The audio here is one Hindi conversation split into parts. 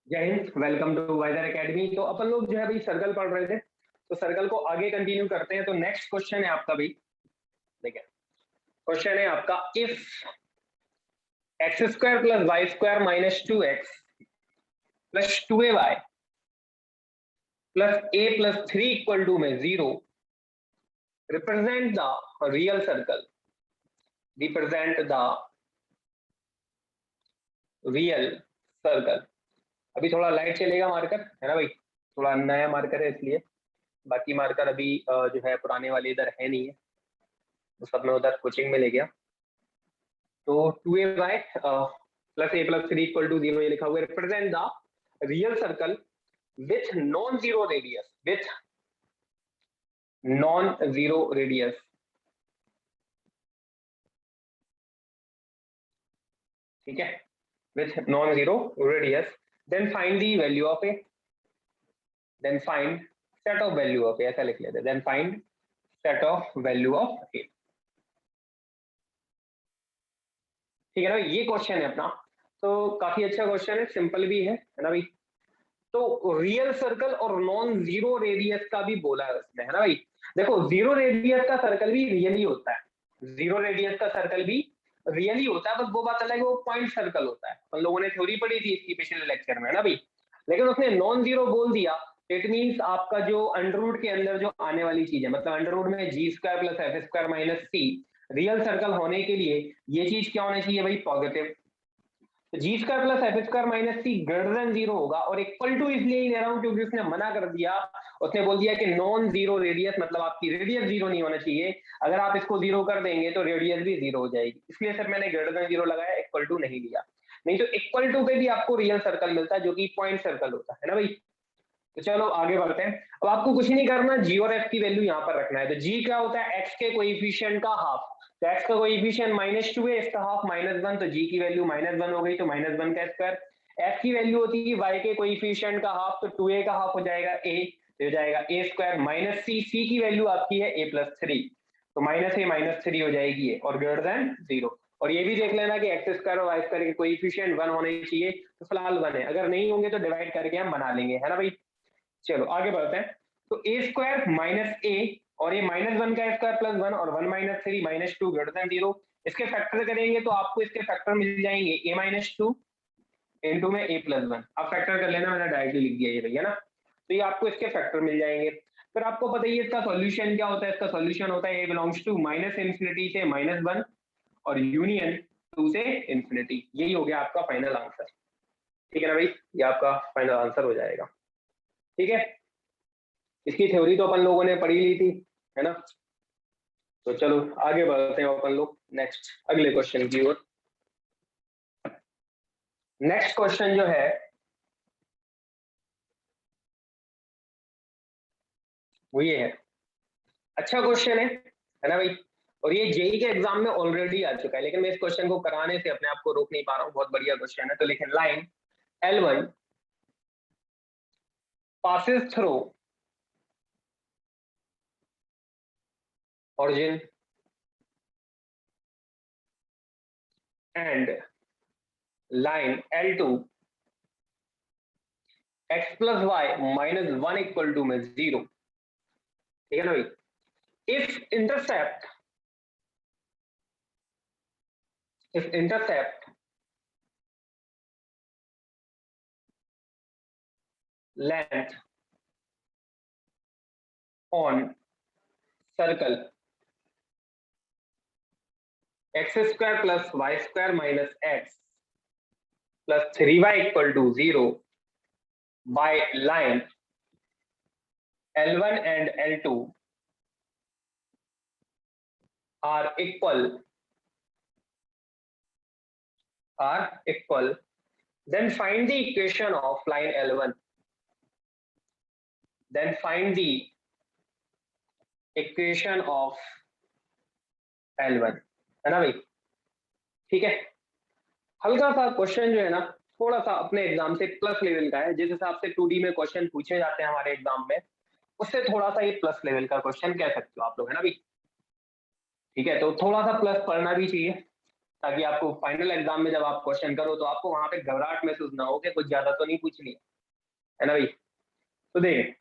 जय हिंद, वेलकम टू वाइजर एकेडमी। तो अपन लोग जो है भाई सर्कल पढ़ रहे थे, तो सर्कल को आगे कंटिन्यू करते हैं। तो नेक्स्ट क्वेश्चन है आपका भाई, देखिए क्वेश्चन है आपका, if x square plus y square minus 2x plus 2ay plus a plus 3 equal to में 0, represent the real circle, represent the real circle. अभी थोड़ा लाइट चलेगा मार्कर, है ना भाई, थोड़ा नया मार्कर है इसलिए, बाकी मार्कर अभी जो है पुराने वाले इधर है नहीं है, तो सब मैं उधर कोचिंग में ले गया। तो 2ay plus a plus 3 equal to 0 ये लिखा हुआ है, represent the real circle with non zero radius, with non zero radius. ठीक है, with non zero radius. Then find the value of a, then find set of value of a, ऐसा लिख लेते हैं, then find set of value of a. ठीक है ना, ये क्वेश्चन है अपना। तो काफी अच्छा क्वेश्चन है, सिंपल भी है ना भाई। तो रियल सर्कल और नॉन जीरो रेडियस का भी बोला है उसमें, है ना भाई। देखो, जीरो रेडियस का सर्कल भी रियली होता है, जीरो रेडियस का सर्कल भी रियली होता है, बस वो बात अलग है, वो पॉइंट सर्कल होता है। हम लोगों ने थ्योरी पढ़ी थी इसकी पिछले लेक्चर में, है ना भाई। लेकिन उसने नॉन जीरो बोल दिया, इट मीन्स आपका जो अंडर रूट के अंदर जो आने वाली चीज है, मतलब अंडर रूट में g square plus f square minus c, real circle होने के लिए ये चीज क्या होना चाहिए भाई, positive. G square plus f square minus c greater than zero होगा, और इक्वल टू इसलिए ही ले रहा हूं क्योंकि उसने मना कर दिया, उसने बोल दिया कि नॉन जीरो रेडियस, मतलब आपकी रेडियस जीरो नहीं होना चाहिए। अगर आप इसको जीरो कर देंगे तो रेडियस भी जीरो हो जाएगी, इसलिए सर मैंने ग्रेटर देन जीरो लगाया, इक्वल टू नहीं लिया। नहीं तो इक्वल टू पे भी आपको रियल सर्कल मिलता है जो कि पॉइंट सर्कल होता है ना भाई। तो चलो आगे बढ़ते हैं। अब आपको कुछ नहीं करना, जी और एफ की वैल्यू यहाँ पर रखना है। तो जी क्या होता है, एक्स के कोएफिशिएंट का हाफ। तो एक्स का कोएफिशिएंट -2 है, इसका हाफ -1, तो जी की वैल्यू -1 हो गई, तो -1 का स्क्वायर। एफ की वैल्यू होती है वाई के कोएफिशिएंट का हाफ, तो 2a का हाफ हो जाएगा a, तो हो जाएगा a स्क्वायर माइनस सी, सी की वैल्यू आपकी है a प्लस 3, तो -a -3 हो जाएगी ये, और ग्रेटर देन 0। और ये भी देख लेना कि एक्स स्क्वायर और वाई स्क्वायर के कोएफिशिएंट 1 होने चाहिए, तो फिलहाल 1 है, अगर नहीं होंगे तो डिवाइड करके हम बना लेंगे, है ना भाई। चलो आगे बढ़ते हैं। तो ए स्क्वायर माइनस ए, और ये -1 का स्क्वायर प्लस 1, और 1 माइनस 3 -2 ग्रेटर देन 0। इसके फैक्टर करेंगे तो आपको इसके फैक्टर मिल जाएंगे a -2 इंटू में a प्लस 1। अब फैक्टर कर लेना, मैंने डायरेक्टली लिख दिया ये भैया ना। तो ये आपको इसके फैक्टर मिल जाएंगे। फिर आपको पता ही है इसका सॉल्यूशन क्या होता है, इसका सॉल्यूशन होता है a बिलोंग्स टू -इंफिनिटी से -1 और यूनियन 2 से इंफिनिटी। यही हो गया आपका फाइनल आंसर। ठीक है ना भाई, ये आपका फाइनल आंसर हो जाएगा। ठीक है, इसकी थ्योरी तो अपन लोगों ने पढ़ी ली थी, है ना। तो चलो आगे बढ़ते हैं अपन लोग नेक्स्ट अगले क्वेश्चन की ओर। नेक्स्ट क्वेश्चन जो है वो ये है, अच्छा क्वेश्चन है ना भाई। और ये जेई के एग्जाम में ऑलरेडी आ चुका है, लेकिन मैं इस क्वेश्चन को कराने से अपने आप को रोक नहीं पा रहा हूँ, बहुत बढ़िया क्वेश्चन है। तो लिखें, line L1 passes through origin and line L2 x plus y -1 equal to में 0। ठीक है ना भाई। if intercept length on circle x square plus y square minus x plus 3y equal to 0 by line L1 and L2 are equal, then find the equation of line L1, then find the equation of L1, है ना भाई। ठीक है, हल्का सा क्वेश्चन जो है ना, थोड़ा सा अपने एग्जाम से प्लस लेवल का है। जिस हिसाब से 2D में क्वेश्चन पूछे जाते हैं हमारे एग्जाम में, उससे थोड़ा सा ये प्लस लेवल का क्वेश्चन कह सकते हो आप लोग, है ना भाई। ठीक है, तो थोड़ा सा प्लस पढ़ना भी चाहिए, ताकि आपको फाइनल एग्जाम में जब आप क्वेश्चन करो तो आपको वहां पे घबराहट महसूस ना हो कि कुछ ज्यादा तो नहीं पूछ लिया, है ना भाई। तो देख,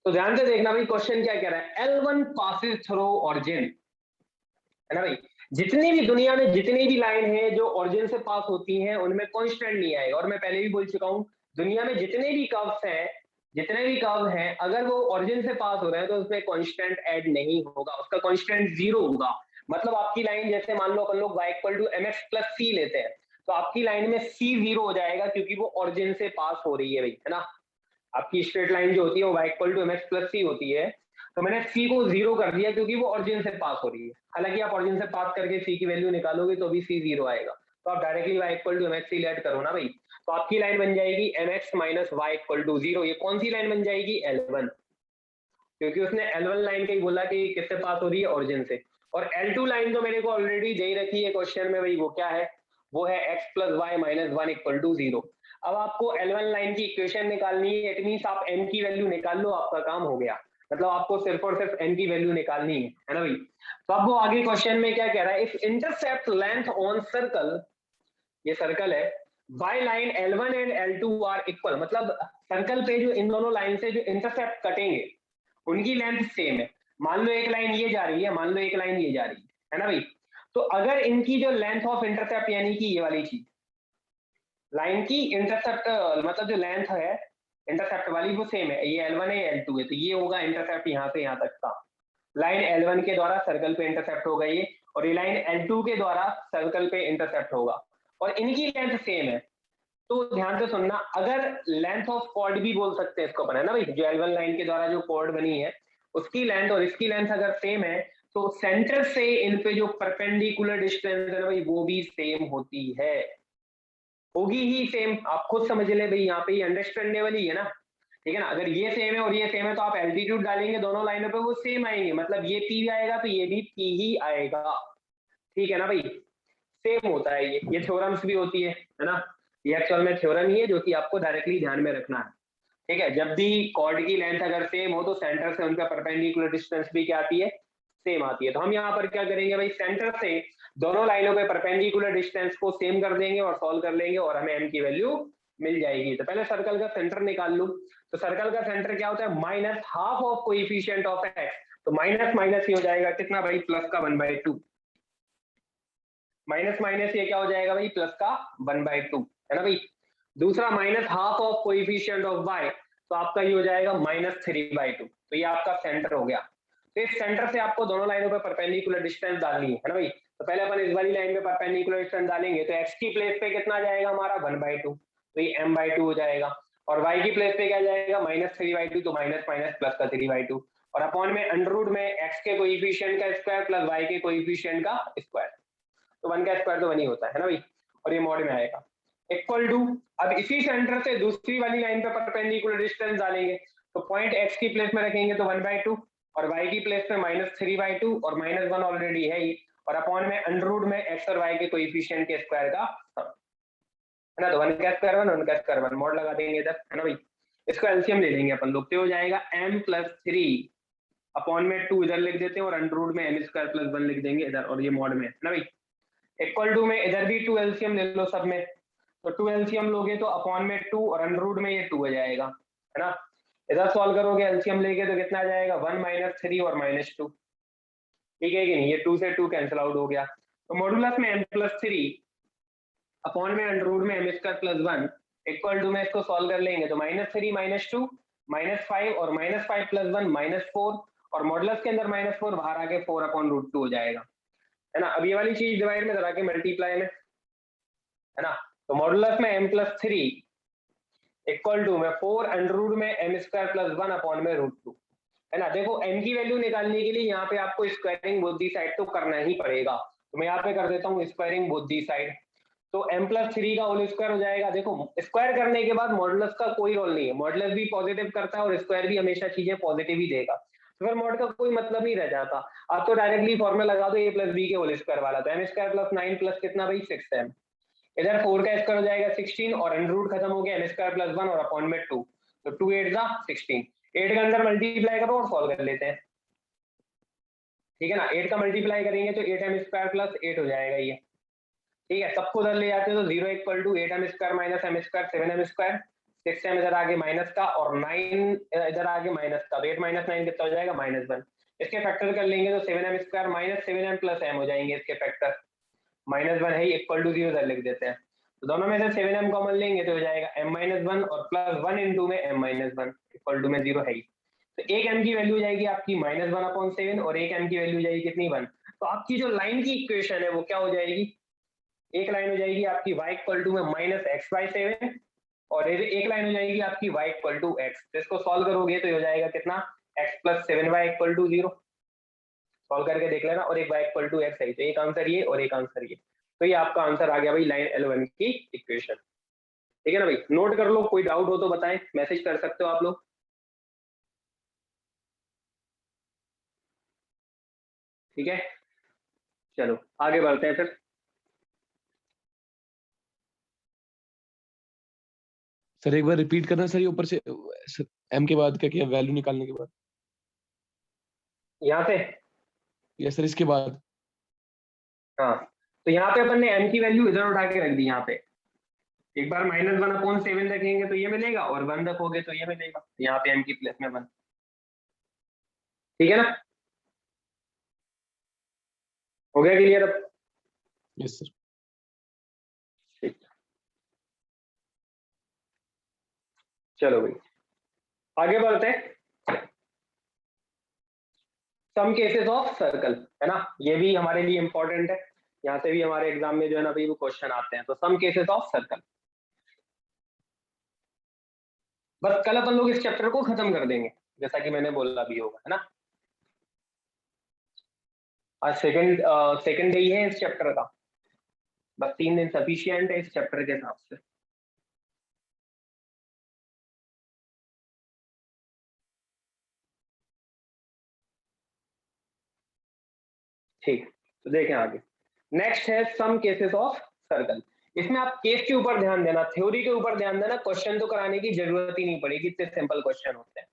तो ध्यान से देखना भाई, क्वेश्चन क्या कह रहा है, L1 पासिस थ्रू ऑरिजिन, है ना भाई। जितनी भी दुनिया में जितनी भी लाइन है जो ओरिजिन से पास होती हैं उनमें कांस्टेंट नहीं आएगा, और मैं पहले भी बोल चुका हूं, दुनिया में जितने भी कर्व्स हैं, जितने भी कर्व हैं, अगर वो ओरिजिन से पास हो रहे हैं तो उसमें कांस्टेंट ऐड नहीं होगा, उसका कांस्टेंट जीरो होगा। मतलब आपकी लाइन, जैसे मान लो अपन लोग y equal to mx plus c लेते हैं, तो आपकी लाइन में c जीरो हो जाएगा क्योंकि वो ओरिजिन से पास हो रही है भाई, है ना। आपकी स्ट्रेट लाइन जो होती है वो y equal to mx plus c होती है, तो मैंने c को जीरो कर दिया क्योंकि वो ओरिजिन से पास हो रही है। हालांकि आप ओरिजिन से पास करके c की वैल्यू निकालोगे तो भी c जीरो आएगा, तो आप directly y equal to mx let करो ना भाई, तो आपकी लाइन बन जाएगी mx minus y equal to zero. ये कौन सी लाइन बन जाएगी, L1, क्योंकि उसने L1 लाइन का ही बोला कि किससे पास हो रही है, ओरिजिन से। और L2 लाइन तो मेरे को ऑलरेडी दे रखी है क्वेश्चन में भाई, वो क्या है, वो है x plus y minus one equal to zero. अब आपको L1 लाइन की इक्वेशन निकालनी है, इट मींस आप n की वैल्यू निकाल लो, आपका काम हो गया। मतलब आपको सिर्फ और सिर्फ n की वैल्यू निकालनी है ना भाई। तो अब वो आगे क्वेश्चन में क्या कह रहा है, if intercept length on circle, ये सर्कल है, by line L1 and L2 are equal, मतलब सर्कल पे जो इन दोनों लाइन से जो इंटरसेप्ट कटेंगे उनकी लेंथ सेम है। मान लो एक लाइन ये जा रही है, मान लो एक लाइन ये जा रही है ना भाई। तो अगर इनकी जो लेंथ ऑफ इंटरसेप्ट, यानी कि ये वाली चीज, लाइन की इंटरसेप्ट मतलब जो लेंथ है इंटरसेप्ट वाली वो सेम है, ये L1 है ये L2 है, तो ये होगा इंटरसेप्ट यहाँ से यहाँ तक का। लाइन L1 के द्वारा सर्कल पे इंटरसेप्ट होगा ये, और ये लाइन L2 के द्वारा सर्कल पे इंटरसेप्ट होगा, और इनकी लेंथ सेम है। तो ध्यान से सुनना, अगर लेंथ ऑफ कॉर्ड भी बोल सकते हैं इसको अपन, है ना भाई, जो L1 लाइन के द्वारा जो कॉर्ड बनी है उसकी लेंथ और इसकी लेंथ अगर सेम है, तो सेंटर से इन पे जो परपेंडिकुलर डिस्टेंस है ना भाई, वो भी सेम होती है, होगी ही सेम। आप खुद समझ ले भाई, यहाँ पे ये अंडरस्टैंडेबल ही है ना, ठीक है ना। अगर ये सेम है और ये सेम है तो आप एल्टीट्यूड डालेंगे दोनों लाइनों पे, वो सेम आएंगे, मतलब ये P आएगा तो ये भी P ही आएगा, ठीक है ना भाई। सेम होता है ये थ्योरम्स भी होती है ना। ये एक्चुअल में थ्योरम ही है जो कि आपको डायरेक्टली ध्यान में रखना है, ठीक है। जब भी कॉर्ड की लेंथ अगर सेम हो तो सेंटर से उनका परपेंडिकुलर डिस्टेंस भी क्या आती है, सेम आती है। तो हम यहाँ पर क्या करेंगे भाई, सेंटर से दोनों लाइनों पे परपेंडिकुलर डिस्टेंस को सेम कर देंगे और सॉल्व कर लेंगे और हमें m की वैल्यू मिल जाएगी। तो पहले सर्कल का सेंटर निकाल लूं, तो सर्कल का सेंटर क्या होता है, minus half of coefficient of x, तो माइनस माइनस ये हो जाएगा कितना भाई, प्लस का 1/2, माइनस माइनस ये क्या हो जाएगा भाई, प्लस का 1/2, है ना भाई। दूसरा minus half of coefficient of y, तो आपका ये हो जाएगा -3/2, तो ये आपका सेंटर हो गया। तो इस सेंटर से आपको दोनों लाइनों पे परपेंडिकुलर डिस्टेंस डालनी है ना भाई। तो पहले अपन इस वाली लाइन पे परपेंडिकुलर डिस्टेंस डालेंगे, तो x की प्लेस पे कितना जाएगा हमारा 1/2, तो ये m/2 हो जाएगा, और y की प्लेस पे क्या जाएगा -3/2, तो माइनस माइनस प्लस का 3/2, और अपॉन में अंडर रूट में x के कोएफिशिएंट का स्क्वायर प्लस y के कोएफिशिएंट का स्क्वायर, तो 1 का स्क्वायर तो 1 ही होता है ना भाई, और ये मॉड में आएगा इक्वल टू। अब इसी सेंटर से दूसरी वाली लाइन पे परपेंडिकुलर डिस्टेंस डालेंगे, तो पॉइंट x की प्लेस में रखेंगे तो 1/2, और y की प्लेस पे -3/2, और -1 ऑलरेडी है ही, और अपॉन में अंडर रूट में x और y के कोएफिशिएंट के स्क्वायर का सम, है ना। तो 1 का स्क्वायर 1, 1 का स्क्वायर 1, मॉड लगा देंगे इधर, है ना भाई। इसको एलसीएम ले लेंगे अपन लोग, तो हो जाएगा m+3 अपॉन में 2 इधर लिख देते हैं, और अंडर रूट में m² + 1 लिख देंगे इधर, और ये मॉड में, है ना भाई। इक्वल टू में इधर भी 2 एलसीएम ले लो सब में, तो 2 एलसीएम लोगे तो अपॉन में 2, और अंडर रूट में ये 2 हो जाएगा, है ना। इधर सॉल्व करोगे एलसीएम लेके तो कितना आ जाएगा 1 - 3 और -2, ठीक है कि नहीं, ये 2 से 2 कैंसिल आउट हो गया। तो मॉडुलस में m+3 अपॉन में अंडर रूट में m² + 1 इक्वल टू में इसको सॉल्व कर लेंगे तो -3 -2 -5, और -5 + 1 -4, और मॉडुलस के अंदर -4 बाहर आके 4/√2 हो जाएगा, है ना। अब ये वाली चीज डिवाइड में करा के मल्टीप्लाई में, है ना। तो मॉडुलस में m+3 इक्वल टू में 4 अंडर रूट में m² + 1 अपॉन में √2, है ना। देखो m की वैल्यू निकालने के लिए यहाँ पे आपको स्क्वायरिंग बोथ दी साइड तो करना ही पड़ेगा, तो मैं यहाँ पे कर देता हूँ स्क्वायरिंग बोथ दी साइड, तो m+3 का होल स्क्वायर हो जाएगा। देखो स्क्वायर करने के बाद मॉडुलस का कोई रोल नहीं है, मॉडुलस भी पॉजिटिव करता है और स्क्वायर भी हमेशा चीजें पॉजिटिव ही देगा, तो फिर मॉड का कोई मतलब नहीं रह जाता। आप तो डायरेक्टली फॉर्मूला लगा दो a + b के होल स्क्वायर वाला, तो m² + 9 प्लस कितना भाई 6m, इधर 4 का स्क्वायर हो जाएगा 16, और अंडर रूट खत्म हो गया m² + 1 और अपॉन में 2, तो 2 8 16, 8 के अंदर मल्टीप्लाई करो और सॉल्व कर लेते हैं। ठीक है ना, 8 का मल्टीप्लाई करेंगे तो 8m² प्लस 8 हो जाएगा ये, ठीक है। सबको उधर ले जाते हैं तो 0 equal to 8m² minus m² 7m², 6m इधर आगे माइनस का और 9 इधर आगे माइनस का, तो 8 माइनस 9 कितना हो जाएगा -1। इसके फैक्टर कर लेंगे तो 7m² minus 7m plus m हो जाएंगे इसके फैक्टर, -1 है इक्वल टू 0 इधर लिख देते हैं, तो दोनों में से 7m कॉमन लेंगे तो हो जाएगा m-1 और प्लस 1 इंटू में m-1 इक्वल टू में 0 है ही, तो एक m की वैल्यू जाएगी आपकी -1/7 और एक m की वैल्यू जाएगी कितनी 1, तो आपकी जो लाइन की इक्वेशन है वो क्या हो जाएगी, एक लाइन हो जाएगी आपकी y इक्वल टू में -x/7 और एक लाइन हो जाएगी आपकी y इक्वल टू x, तो इसको सॉल्व करोगे तो हो जाएगा कितना x plus 7y equal to 0, solve करके देख लेना, और एक y इक्वल टू x है, तो एक आंसर ये और एक आंसर ये, तो ये आपका आंसर आ गया भाई लाइन L1 की इक्वेशन। ठीक है ना भाई, नोट कर लो, कोई डाउट हो तो बताएं, मैसेज कर सकते हो आप लोग। ठीक है, चलो आगे बढ़ते हैं फिर। सर एक बार रिपीट करना सर, ये ऊपर से m के बाद क्या किया, वैल्यू निकालने के बाद? यहाँ से यस सर, इसके बाद। हाँ, तो यहाँ पे अपन ने m की वैल्यू इधर उठा के रख दी, यहाँ पे एक बार -1/7 रखेंगे तो ये मिलेगा और 1 रखोगे तो ये मिलेगा, यहाँ पे m की प्लेस में 1, ठीक है ना, हो गया क्लियर अब? Yes sir. ठीक, चलो भाई आगे बढ़ते हैं। सम केसेस ऑफ सर्कल, है ना, ये भी हमारे लिए इंपॉर्टेंट है, यहाँ से भी हमारे एग्जाम में जो है ना भाई वो क्वेश्चन आते हैं, तो सम केसेस ऑफ सर्कल, बस कल अपन लोग इस चैप्टर को खत्म कर देंगे जैसा कि मैंने बोला भी होगा, है ना। आज सेकंड डे ही है इस चैप्टर का, बस 3 दिन सफिशिएंट है इस चैप्टर के हिसाब से। ठीक, तो देखें आगे, नेक्स्ट है सम केसेस ऑफ सर्कल। इसमें आप केस के ऊपर ध्यान देना, थ्योरी के ऊपर ध्यान देना, क्वेश्चन तो कराने की जरूरत ही नहीं पड़ेगी, इतने सिंपल क्वेश्चन होते हैं,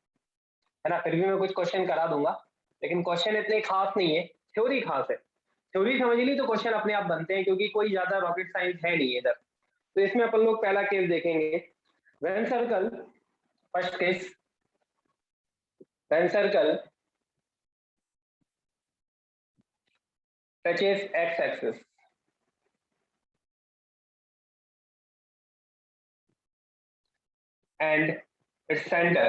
है ना। फिर भी मैं कुछ क्वेश्चन करा दूंगा, लेकिन क्वेश्चन इतने खास नहीं है, थ्योरी खास है, थ्योरी समझ ली तो क्वेश्चन अपने आप बनते हैं, क्योंकि कोई ज्यादा रॉकेट साइंस है नहीं इधर। तो इसमें अपन लोग पहला केस देखेंगे, when circle, first case, when circle touches x axis and its center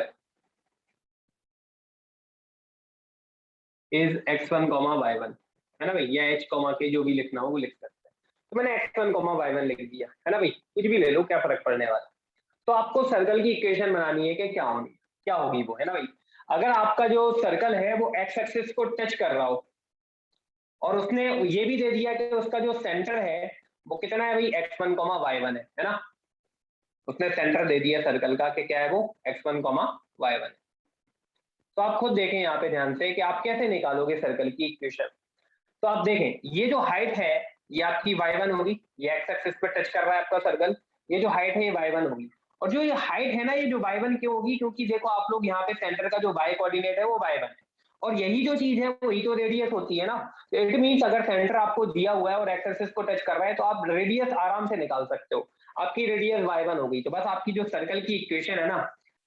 is x1, y1, है ना भाई, या h, के जो भी लिखना हो वो लिख सकते हैं, तो मैंने x1, y1 लिख दिया, है ना भाई, कुछ भी ले लो, क्या फर्क पड़ने वाला। तो आपको सर्कल की इक्वेशन बनानी है कि क्या होगी वो, है ना भाई। अगर आपका जो सर्कल है वो x एक्सिस को टच कर रहा हो और उसने ये भी दे दिया कि उसका जो सेंटर है वो कितना है भाई, x1, y1 है ना, उसने सेंटर दे दिया सर्कल का कि क्या है वो x1, y1। तो आप खुद देखें यहाँ पे ध्यान से कि आप कैसे निकालोगे सर्कल की इक्वेशन। तो आप देखें, ये जो हाइट है ये आपकी y1 होगी, ये x एक्सिस पे टच कर रहा है आपका सर्कल, ये जो हाइट है ये y1 होगी, और जो ये हाइट है ना ये जो y1 क्यों होगी, क्योंकि देखो आप लोग यहाँ पे सेंटर का जो y कोऑर्डिनेट है वो y1 है, और यही जो चीज है वही तो रेडियस होती है ना। तो इट मींस अगर सेंटर आपको दिया हुआ है और एक्स एक्सिस को टच कर रहा है तो आप रेडियस आराम से निकाल सकते हो, आपकी रेडियस y1 हो गई, तो बस आपकी जो सर्कल की इक्वेशन है ना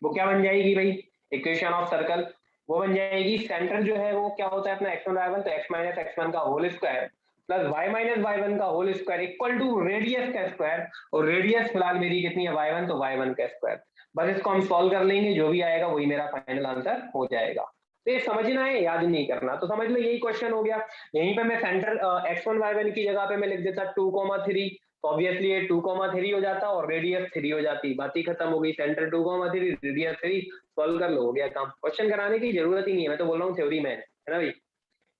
वो क्या बन जाएगी भाई, इक्वेशन ऑफ सर्कल वो बन जाएगी, सेंटर जो है वो क्या होता है अपना x1, y1, तो x माइनस x1 का whole square plus y minus y1 का whole square equal to radius का स्क्वायर, और रेडियस फिलहाल मेरी कितनी है y1, तो y1 का स्क्वायर। बस इसको हम सॉल्व कर लेंगे, जो भी आएगा वही मेरा फाइनल आंसर हो जाएगा। तो ये समझना है, याद नहीं करना, तो समझ लो यही क्वेश्चन हो गया। यहीं पे मैं सेंटर x1, y1 की जगह पे मैं लिख देता 2,3, तो ऑब्वियसली ये 2,3 हो जाता और रेडियस 3 हो जाती, बात ही खत्म हो गई, सेंटर 2,3 रेडियस 3, सॉल्व कर लो, हो गया काम, क्वेश्चन कराने की जरूरत ही नहीं है, मैं तो बोल रहा हूँ थ्योरी में है ना भाई।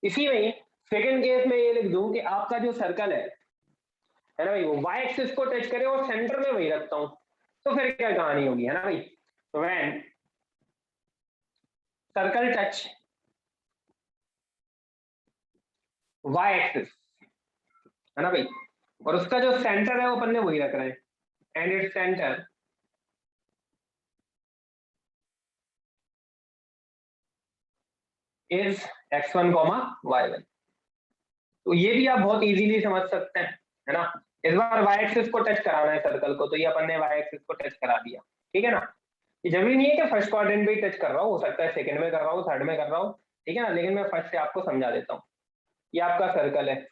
इसी में सेकंड केस में ये लिख दूं कि आपका जो सर्कल है ना भाई, वो y एक्सिस को टच करे और सेंटर में वही रखता हूं, तो फिर क्या कहानी होगी, है ना भाई। तो when circle touch y axis, है ना भाई, और उसका जो सेंटर है वो अपन ने वही रख रहे हैं, and its centre is x1 comma y1। तो ये भी आप बहुत इजीली समझ सकते हैं, है ना। इस बार y एक्सिस को टच कराना है सर्कल को, तो ये अपन ने y एक्सिस को टच करा दिया, ठीक है ना। ये जरूरी नहीं है कि फर्स्ट क्वाड्रेंट में ही टच कर रहा हूँ, हो सकता है सेकंड में कर रहा हूँ, थर्ड में कर रहा हूँ, ठीक है ना, लेकिन मैं फर्स्ट से आपको समझा देता हूँ। ये आपका सर्कल है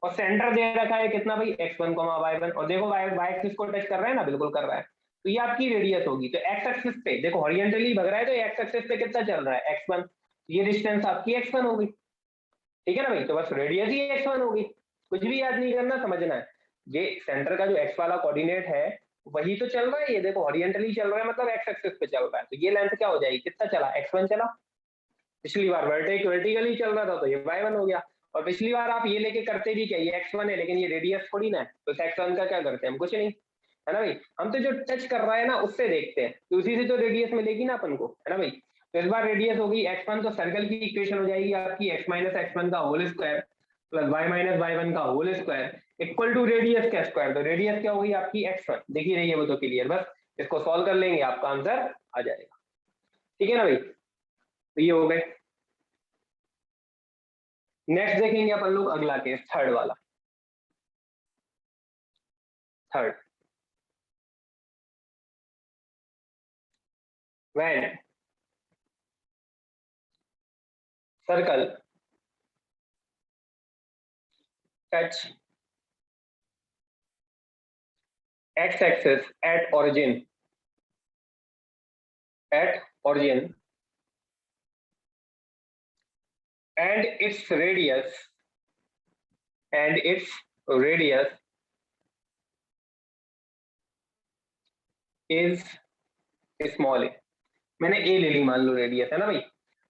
और सेंटर दे रखा है कितना भाई, x1 y1, और देखो y एक्सिस को टच कर रहा है ना, बिल्कुल कर रहा है, तो ये आपकी रेडियस होगी। तो x एक्सिस पे देखो हॉरिजॉन्टली भग रहा है, तो x एक्सिस पे कितना चल रहा है, x1, ये डिस्टेंस आपकी x1 होगी, ठीक है ना भाई। तो बस रेडियस ही x1 होगी, कुछ भी याद नहीं करना, समझना है। ये सेंटर का जो x वाला कोऑर्डिनेट है वही तो चल रहा है, ये देखो हॉरिजॉन्टली चल रहा है, मतलब x एक्सिस पे चल रहा है, तो ये लेंथ क्या हो जाएगी, कितना चला, x1 चला। पिछली बार वर्टिकली चल रहा था तो ये y1 हो गया, और पिछली बार आप ये लेके करते भी क्या, ये x1 है लेकिन ये रेडियस थोड़ी ना है, तो इस x1 का क्या करते हैं हम, कुछ नहीं, है ना भाई। हम तो जो टच कर रहा है ना उससे देखते हैं, तो उसी से तो रेडियस मिलेगी ना अपन को, है ना भाई। तो इस बार रेडियस होगी x1, तो सर्कल की इक्वेशन हो जाएगी आपकी x माइनस x1 का whole square plus y minus y1 का whole square equal to radius का स्क्वायर। तो रेडियस क्या होगी आपकी x1, देखिए रही है वो तो क्लियर, बस इसको सॉल्व कर लेंगे आपका आंसर आ जाएगा, ठीक है ना भाई। तो ये हो गए। नेक्स्ट देखेंगे अपन लोग अगला केस, थर्ड वाला, third. when circle touch x-axis at origin and its radius is small a। मैंने a ले ली, मान लो रेडियस है ना भाई।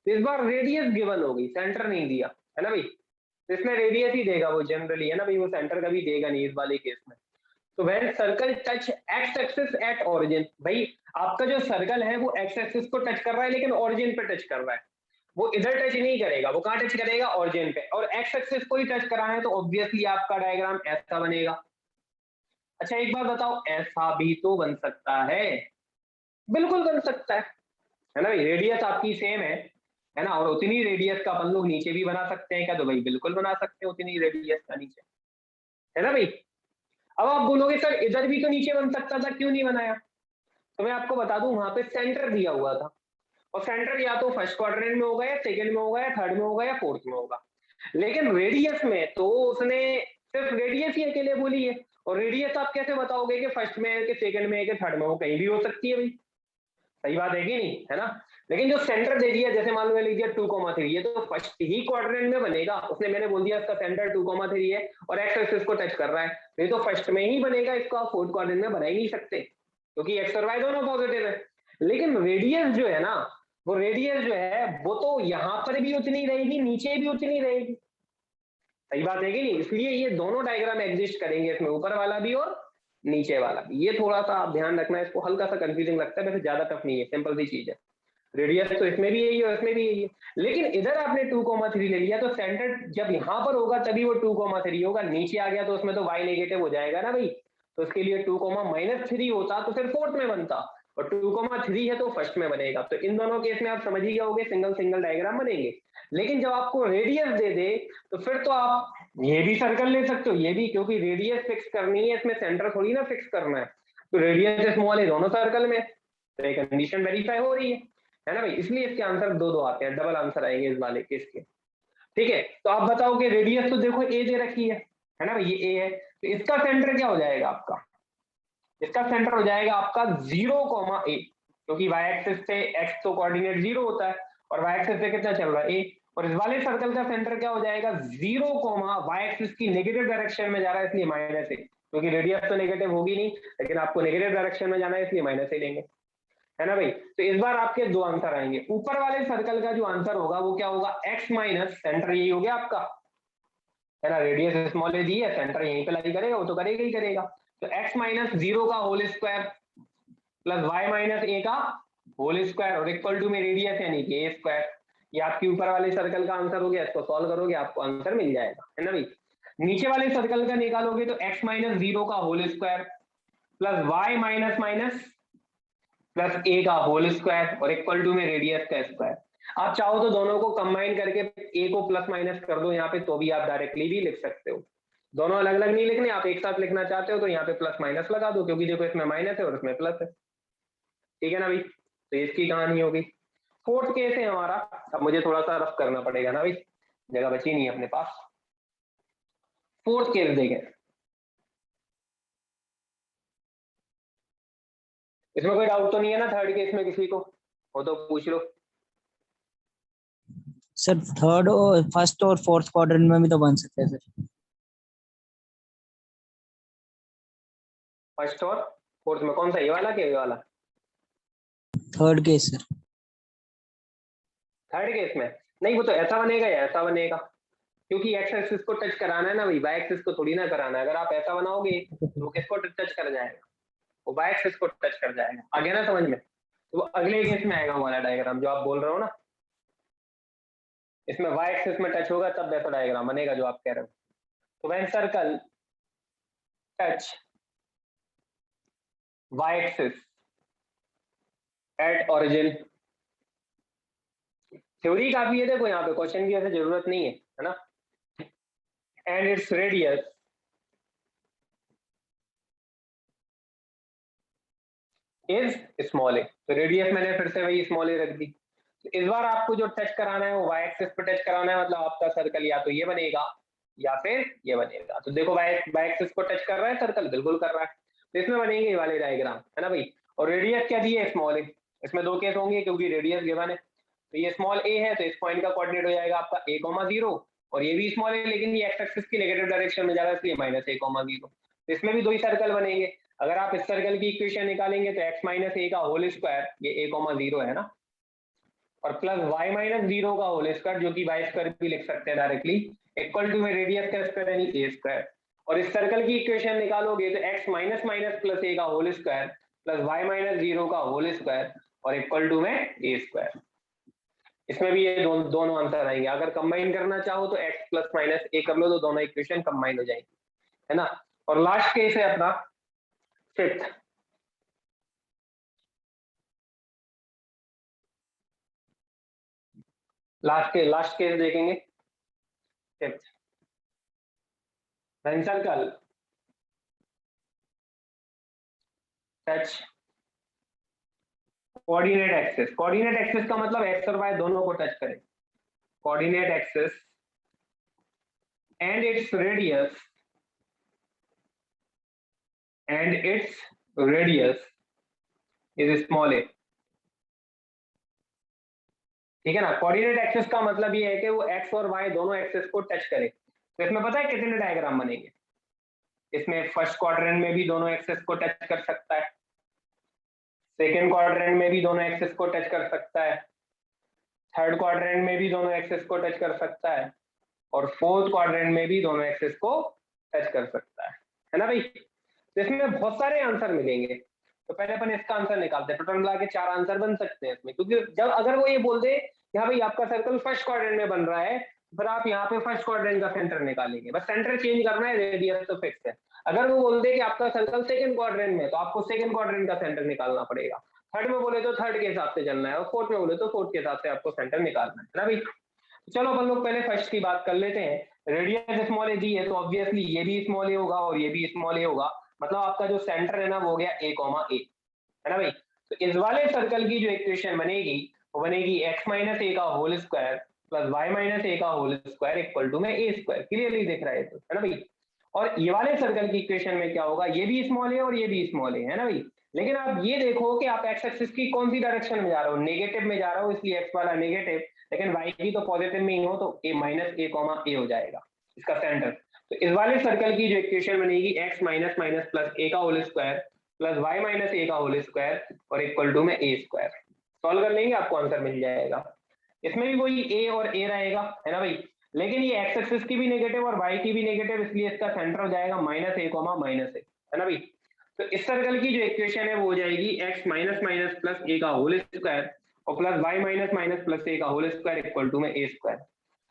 तो इस बार रेडियस गिवन हो गई, सेंटर नहीं दिया, है ना भाई। तो इसमें रेडियस ही देगा वो जनरली, है ना भाई, वो सेंटर कभी देगा नहीं इस वाले केस में। तो when circle touch x axis at origin, भाई आपका जो सर्कल है वो एक्स एक्सिस को टच कर रहा है लेकिन ओरिजिन पे टच कर रहा है, वो इधर टच नहीं करेगा, वो कहां टच करेगा, ओरिजिन पे। और एक्स एक्सिस को ही टच करा है तो ऑब्वियसली आपका डायग्राम ऐसा बनेगा। अच्छा एक बात बताओ, ऐसा भी तो बन सकता है, बिल्कुल बन सकता है ना भाई। रेडियस आपकी सेम है ना, और उतनी रेडियस का अपन लोग नीचे भी बना सकते हैं क्या, तो भाई बिल्कुल बना सकते हैं उतनी रेडियस का नीचे, है ना भाई। अब आप बोलोगे सर इधर भी तो नीचे बन सकता था, क्यों नहीं बनाया। तो मैं आपको बता दूं, वहां पे सेंटर दिया हुआ था, और सेंटर या तो फर्स्ट क्वाड्रेंट में होगा या सेकंड में होगा या थर्ड में होगा या फोर्थ में होगा, लेकिन रेडियस में तो उसने सिर्फ रेडियस ही अकेले बोली है। और रेडियस आप कैसे बताओगे कि फर्स्ट में है कि सेकंड में है कि थर्ड में, वो कहीं भी हो सकती है भाई, सही बात है कि नहीं, है ना। लेकिन जो सेंटर दे दिया, जैसे मान लो लिख दिया 2,3, ये तो फर्स्ट ही क्वाड्रेंट में बनेगा, उसने मैंने बोल दिया इसका सेंटर 2,3 है और एक्स एक्सिस को टच कर रहा है, ये तो फर्स्ट में ही बनेगा, इसको आप फोर्थ क्वाड्रेंट में बना ही नहीं सकते क्योंकि एक्स और वाई दोनों पॉजिटिव है। लेकिन रेडियस जो है ना, वो रेडियस जो है वो तो यहाँ पर भी उतनी रहेगी, नीचे भी उतनी रहेगी, सही बात है कि नहीं। इसलिए ये दोनों डायग्राम एग्जिस्ट करेंगे, इसमें ऊपर वाला भी और नीचे वाला भी। ये थोड़ा सा आप ध्यान रखना है, इसको हल्का सा कंफ्यूजिंग लगता है, वैसे ज्यादा टफ नहीं है, सिंपल सी चीज है। रेडियस तो इसमें भी यही है और इसमें भी यही है, लेकिन इधर आपने 2,3 ले लिया, तो सेंटर जब यहाँ पर होगा तभी वो 2,3 होगा, नीचे आ गया तो उसमें तो y नेगेटिव हो जाएगा ना भाई। तो उसके लिए 2,-3 होता तो फिर फोर्थ में बनता, और 2,3 है तो फर्स्ट में बनेगा। तो इन दोनों केस में आप समझ ही जाओगे, सिंगल सिंगल डायग्राम बनेंगे। लेकिन जब आपको रेडियस दे दे तो फिर तो आप ये भी सर्कल ले सकते हो, ये भी, क्योंकि रेडियस फिक्स करनी है, इसमें सेंटर थोड़ी ना फिक्स करना है। तो रेडियस स्मॉल है दोनों सर्कल में, तो एक कंडीशन वेरीफाई हो रही है ना भाई। इसलिए इसके आंसर दो आते हैं, डबल आंसर आएंगे इस वाले केस के, ठीक है। तो आप बताओ कि रेडियस तो देखो ए दे रखी है ना भाई, ये ए है, तो इसका सेंटर क्या हो जाएगा आपका, इसका सेंटर हो जाएगा आपका 0,a, क्योंकि y एक्सिस से x तो कोऑर्डिनेट 0 होता है और y एक्सिस से कितना चल रहा है a, और इस वाले सर्कल का सेंटर क्या हो जाएगा 0, y एक्सिस की नेगेटिव डायरेक्शन में जा रहा है इसलिए -a, क्योंकि रेडियस तो नेगेटिव होगी नहीं, लेकिन आपको नेगेटिव डायरेक्शन में जाना है इसलिए -a लेंगे, है ना भाई। तो इस बार आपके दो आंसर आएंगे। ऊपर वाले सर्कल का जो आंसर होगा वो क्या होगा, x माइनस सेंटर यही हो गया आपका, है ना, रेडियस स्मॉल ए दी है, सेंटर यहीं पे लाई करेगा, वो तो करेगा ही करेगा। तो x माइनस 0 का whole square plus y minus a का होल स्क्वायर और इक्वल टू में रेडियस यानी कि a स्क्वायर, ये आपके ऊपर वाले सर्कल का आंसर हो गया। इसको सॉल्व करोगे आपको आंसर मिल जाएगा, है ना भाई। नीचे वाले सर्कल का निकालोगे तो x माइनस 0 का whole square plus y minus minus plus a का होल स्क्वायर और इक्वल टू में रेडियस का स्क्वायर। आप चाहो तो दोनों को कंबाइन करके ए को प्लस माइनस कर दो यहाँ पे, तो भी आप डायरेक्टली भी लिख सकते हो। दोनों अलग अलग नहीं लिखने, आप एक साथ लिखना चाहते हो तो यहाँ पे प्लस माइनस लगा दो, क्योंकि देखो इसमें माइनस है और इसमें प्लस है। ठीक है ना भाई, तो इसकी कहानी होगी। फोर्थ केस है हमारा, अब मुझे थोड़ा सा रफ करना पड़ेगा ना भाई, जगह बची नहीं है अपने पास। फोर्थ केस देखें, इसमें कोई डाउट तो नहीं है ना थर्ड केस में किसी को हो तो पूछ लो। सर थर्ड और फर्स्ट और फोर्थ क्वाड्रेंट में भी तो बन सकते हैं सर। फर्स्ट और फोर्थ में कौन सा, ये वाला क्या ये वाला? Third case sir. Third case में नहीं, वो तो ऐसा बनेगा या ऐसा बनेगा, क्योंकि एक्स एक्सिस को टच कराना है ना भाई, वाई एक्सिस को थोड़ी ना कराना है। अगर आप ऐसा बनाओगे तो वो किसको टच कर जाएगा, वो वाई एक्सिस को टच कर जाएगा। आ गया ना समझ में? तो वो अगले केस में आएगा वो वाला डायग्राम जो आप बोल रहे हो ना, इसमें वाई एक्सिस में टच होगा तब वैसा डायग्राम बनेगा जो आप कह रहे हो। तो when circle touch y axis at origin, theory काफी है, देखो यहाँ पे क्वेश्चन की ऐसे जरूरत नहीं है ना। And its radius is small a, तो रेडियस मैंने फिर से वही स्मॉल ए रख दी। तो इस बार आपको जो टच कराना है वो वाई एक्सिस पे टच कराना है, मतलब आपका सर्कल या तो ये बनेगा या फिर ये बनेगा। तो देखो वाई एक्सिस को टच कर रहा है सर्कल, बिल्कुल कर रहा है, तो इसमें बनेंगे ये वाले डायग्राम, है ना भाई। और रेडियस क्या दी है, स्मॉल ए। इसमें दो केस होंगे क्योंकि रेडियस गिवन है, तो ये स्मॉल ए है तो इस पॉइंट का कोऑर्डिनेट हो जाएगा आपका a,0, और ये भी स्मॉल है लेकिन ये एक्स एक्सिस की नेगेटिव डायरेक्शन में जा रहा है इसलिए -a,0। तो इसमें भी दो ही सर्कल बनेंगे। अगर आप इस सर्कल की इक्वेशन निकालेंगे तो x माइनस ए का होल स्क्वायर, ये a,0 है ना, और प्लस y माइनस 0 का होल स्क्वायर, जो कि y स्क्वायर भी लिख सकते हैं डायरेक्टली, इक्वल टू में रेडियस का स्क्वायर यानी a स्क्वायर। और इस सर्कल की इक्वेशन निकालोगे तो x minus minus plus a का whole square plus y minus 0 का होल स्क्वायर और इक्वल टू में a स्क्वायर। इसमें भी ये दोनों आंसर आएंगे। अगर कंबाइन करना चाहो तो x प्लस माइनस a कर लो तो दोनों इक्वेशन कंबाइन हो जाएंगी, है ना। और लास्ट केस है अपना फिफ्थ, लास्ट केस देखेंगे fifth. When circle touch coordinate axis, coordinate axis का मतलब एक्स और वाई दोनों को टच करे, coordinate axis and its radius is small a. ठीक है ना, कोऑर्डिनेट एक्सिस का मतलब ये है कि वो एक्स और वाई दोनों एक्सिस को टच करे। तो इसमें पता है कितने डायग्राम बनेंगे, इसमें फर्स्ट क्वाड्रेंट में भी दोनों एक्सिस को टच कर सकता है, सेकेंड क्वाड्रेंट में भी दोनों एक्सिस को टच कर सकता है, थर्ड क्वाड्रेंट में भी दोनों एक्सिस को टच कर सकता है, और फोर्थ क्वाड्रेंट में भी दोनों एक्सिस को टच कर सकता है ना भाई। तो इसमें बहुत सारे आंसर मिलेंगे। तो पहले अपन इसका आंसर निकालते हैं, टोटल मिला के 4 आंसर बन सकते हैं इसमें, क्योंकि जब अगर वो ये बोल दे कि हाँ भाई आपका सर्कल फर्स्ट क्वाड्रेंट में बन रहा है, फिर आप यहाँ पे फर्स्ट क्वाड्रेंट का सेंटर निकालेंगे, बस सेंटर चेंज करना है, रेडियस तो फिक्स है। अगर वो बोल दे कि आपका सर्कल सेकंड क्वाड्रेंट में, तो आपको सेकंड क्वाड्रेंट का सेंटर निकालना पड़ेगा। थर्ड में बोले तो थर्ड के हिसाब से चलना है, और फोर्थ में बोले तो फोर्थ के हिसाब से आपको सेंटर निकालना है ना भाई। चलो अपन लोग पहले फर्स्ट की बात कर लेते हैं। रेडियस स्मॉल ए दी है तो ऑब्वियसली ये भी स्मॉल ए होगा और ये भी स्मॉल ए होगा, मतलब आपका जो सेंटर है ना वो हो गया a,a, है ना भाई। तो इस वाले सर्कल की जो इक्वेशन बनेगी वो बनेगी x माइनस ए का whole square plus y minus a का होल स्क्वायर इक्वल टू में a स्क्वायर। क्लियरली दिख रहा है तो, है ना भाई। और ये वाले सर्कल की इक्वेशन में क्या होगा, ये भी स्मॉल है और ये भी स्मॉल है ना भाई। लेकिन आप ये देखो कि आप एक्स एक्सिस की कौन सी डायरेक्शन में जा रहे हो, नेगेटिव में जा रहा हो इसलिए एक्स वाला नेगेटिव, लेकिन y की तो पॉजिटिव में ही हो तो a माइनस ए कॉमा ए हो जाएगा इसका सेंटर। तो इस वाले सर्कल की जो इक्वेशन बनेगी x minus minus plus a का whole square plus y minus a का होल स्क्वायर और इक्वल टू में a स्क्वायर। सॉल्व कर लेंगे आपको आंसर मिल जाएगा। इसमें भी वही a और a रहेगा, है ना भाई, लेकिन ये x एक्सिस की भी नेगेटिव और y की भी नेगेटिव, इसलिए इसका सेंटर हो जाएगा माइनस ए कॉमा माइनस ए, है ना भाई। तो इस सर्कल की जो इक्वेशन है वो हो जाएगी x minus minus plus a का होल स्क्वायर और plus y minus minus plus a का होल स्क्वायर इक्वल टू में a स्क्वायर।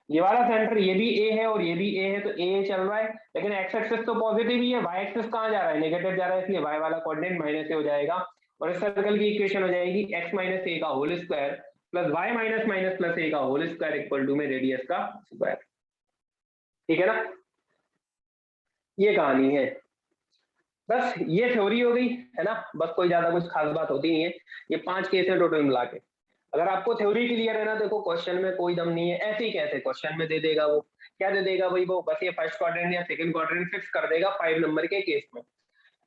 ये वाला सेंटर ये भी a है और ये भी a है, तो a चल रहा है, लेकिन x एक्सिस तो पॉजिटिव ही है, y एक्सिस कहाँ जा रहा है, नेगेटिव जा रहा है, इसलिए y वाला कोऑर्डिनेट माइनस ए हो जाएगा। और इस सर्कल की इक्वेशन हो जाएगी x माइनस ए का whole square plus y minus minus plus a का होल स्क्वायर इक्वल टू में रेडियस का स्क्वायर। ठीक है ना, ये कहानी है। बस ये थ्योरी हो गई है ना, बस कोई ज्यादा कुछ खास बात होती नहीं है। ये 5 केस है टोटल मिला के। अगर आपको थ्योरी क्लियर है ना, देखो क्वेश्चन में कोई दम नहीं है, ऐसे ही कैसे क्वेश्चन में दे देगा वो, क्या दे देगा भाई, वो बस ये फर्स्ट क्वाड्रेंट या सेकंड क्वाड्रेंट फिक्स कर देगा 5 नंबर के केस में।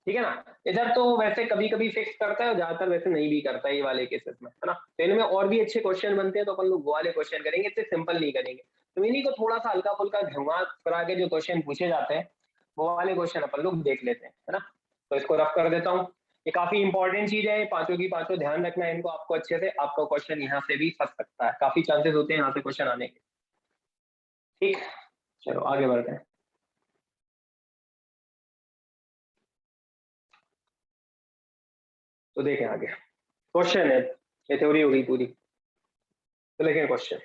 ठीक है ना, इधर तो वैसे कभी कभी फिक्स करता है और ज्यादातर वैसे नहीं भी करता है ये वाले केसेस में, है ना। तो इनमें और भी अच्छे क्वेश्चन बनते हैं तो अपन लोग वो वाले क्वेश्चन करेंगे, इतने सिंपल नहीं करेंगे। तो इन्हीं को थोड़ा सा हल्का फुल्का घुमा फिरा के जो क्वेश्चन पूछे जाते हैं वो वाले क्वेश्चन अपन लोग देख लेते हैं, है ना। तो इसको रफ कर देता हूँ, ये काफी इंपॉर्टेंट चीज है, पांचों की पांचों ध्यान रखना है इनको आपको अच्छे से। आपका क्वेश्चन यहाँ से भी फंस सकता है, काफी चांसेस होते हैं यहाँ से क्वेश्चन आने के। ठीक, चलो आगे बढ़ते हैं। तो देखें आगे क्वेश्चन है, ये थ्योरी हो गई पूरी, तो लिखें क्वेश्चन।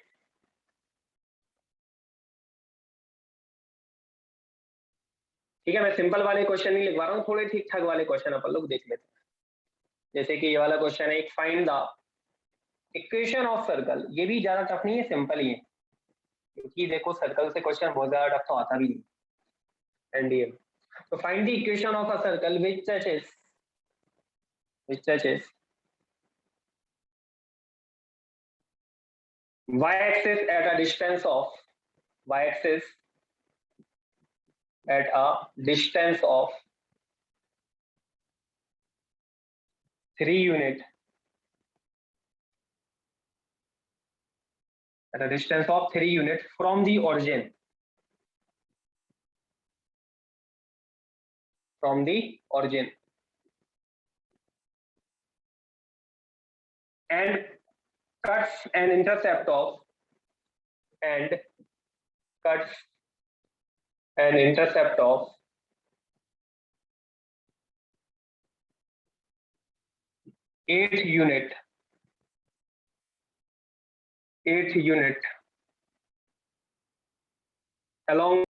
ठीक है, मैं सिंपल वाले क्वेश्चन नहीं लिखवा रहा हूँ, थोड़े ठीक ठाक वाले क्वेश्चन अपन लोग देख लेते हैं। जैसे कि ये वाला क्वेश्चन है, एक find the equation of circle. ये भी ज्यादा टफ नहीं है, सिंपल ही है, क्योंकि देखो सर्कल से क्वेश्चन बहुत ज्यादा टफ तो आता भी नहीं एनडीए। तो find the equation of a circle which touches y-axis at a distance of y-axis at a distance of 3 unit at a distance of 3 unit from the origin, and cuts an intercept of 8 unit along